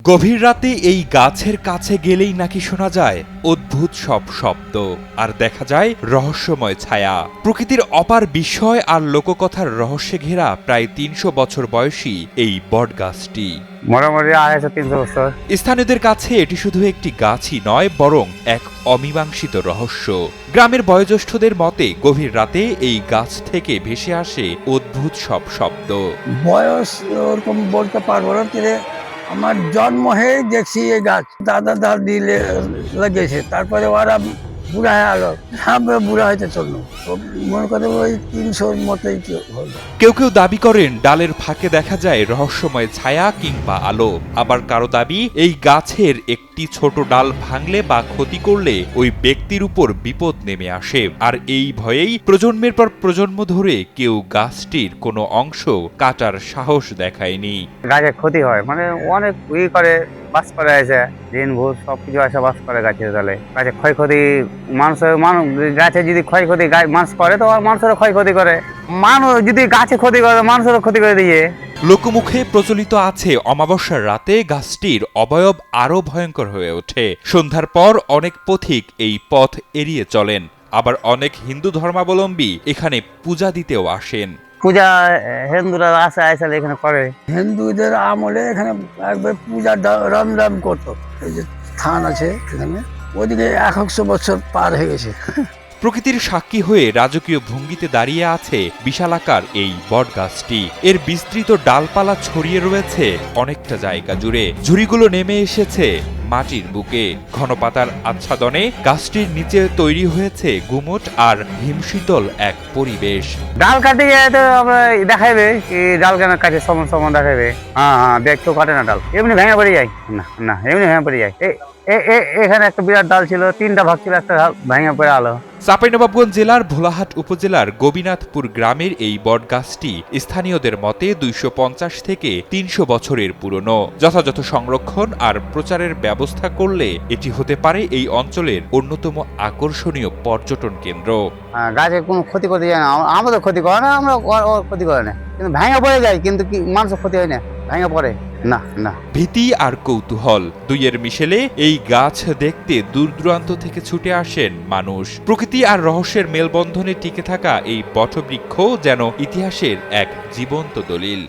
গভীর রাতে এই গাছের কাছে গেলেই নাকি শোনা যায় অদ্ভুত সব শব্দ আর দেখা যায় রহস্যময় ছায়া। প্রকৃতির অপার বিস্ময় আর লোককথার রহস্যে ঘেরা প্রায় ৩০০ বছর বয়সী এই বটগাছটি। মোটামুটি ২৫০-৩০০ বছর। স্থানীয়দের কাছে এটি শুধু একটি গাছই নয়, বরং এক অমীমাংসিত রহস্য। গ্রামের বয়োজ্যেষ্ঠদের মতে গভীর রাতে এই গাছ থেকে ভেসে আসে অদ্ভুত সব শব্দ। বয়স ওরকম বলতে পারবো না, কিন্তু আমার জন্ম হয়ে দেখছি এই গাছ দাদা দাদি লাগিয়েছে, তারপরে ওরা বুড়া হয়ে আলো, আমরা বুড়া হইতে চললো, মনে করে ওই ৩০০ মতোই হলো। কেউ কেউ দাবি করেন ডালের ফাঁকে দেখা যায় রহস্যময় ছায়া কিংবা আলো। আবার কারো দাবি এই গাছের একটি ছোট ডাল ভাঙলে বা ক্ষতি করলে ওই ব্যক্তির উপর বিপদ নেমে আসে। আর এই ভয়েই প্রজন্মের পর প্রজন্ম ধরে কেউ গাছটির কোনো অংশ কাটার সাহস দেখায়নি। গাছের ক্ষতি হয়, মানে অনেক করে বাস করে আছে, দিন ভোর সবকিছু আসে বাস করে গাছের তলে। গাছের ক্ষয়ক্ষতি গাছে যদি ক্ষয়ক্ষতি মানুষ করে তো মানুষেরও ক্ষয়ক্ষতি করে, মানুষ যদি গাছে ক্ষতি করে মানুষেরও ক্ষতি করে দিয়ে। লোকমুখে প্রচলিত আছে অমাবস্যার রাতে গাছটির অবয়ব আরো ভয়ঙ্কর হয়ে ওঠে। সন্ধ্যার পর অনেক পথিক এই পথ এড়িয়ে চলেন, আবার অনেক হিন্দু ধর্মাবলম্বী এখানে পূজা দিতেও আসেন। পূজা হিন্দুরা আসলে এখানে করে। হিন্দুদের আমলে এখানে একবার পূজা রমরম করতো। এই যে স্থান আছে এখানে, ওইদিকে ১০০ বছর পার হয়ে গেছে। প্রকৃতির সাক্ষী হয়ে রাজকীয় ভঙ্গিতে দাঁড়িয়ে আছে বিশালাকার এই বটগাছটি। এর বিস্তৃত ডালপালা ছড়িয়ে রয়েছে অনেকটা জায়গা জুড়ে। ঝুড়িগুলো নেমে এসেছে মাটির বুকে। ঘন পাতার আচ্ছাদনে গাছটির নিচে তৈরি হয়েছে গুমট আর হিমশীতল এক পরিবেশ। ডাল কাটে তো আমরা দেখাইবে কি ডাল কেন কাটে, সমান সমান দেখাইবে। হ্যাঁ, দেখতেও কাটে না ডাল, এমনি ভেঙে পড়ে যায়। না এমনি ভেঙে পড়ে যায়। এখানে একটা বিরাট ডাল ছিল, ৩টা ভাগ ছিল, একটা ভেঙে পড়ে আলো। চাঁপাইনবাবগঞ্জ জেলার ভোলাহাট উপজেলার গোবিনাথপুর গ্রামের এই বটগাছটি স্থানীয়দের মতে ২৫০ থেকে ৩০০ বছরের পুরনো। যথাযথ সংরক্ষণ আর প্রচারের ব্যবস্থা করলে এটি হতে পারে এই অঞ্চলের অন্যতম আকর্ষণীয় পর্যটন কেন্দ্র। গাছে কোনো ক্ষতি করতে যায় না, আমাদের ক্ষতি করে না, আমরা ওর ক্ষতি করে না, কিন্তু ভেঙে পড়ে যায়, কিন্তু কি মানুষের ক্ষতি হয় না, ভেঙে পড়ে না। ভীতি আর কৌতূহল দুইয়ের মিশেলে এই গাছ দেখতে দূর দূরান্ত থেকে ছুটে আসেন মানুষ। প্রকৃতি আর রহস্যের মেলবন্ধনে টিকে থাকা এই বটবৃক্ষ যেন ইতিহাসের এক জীবন্ত দলিল।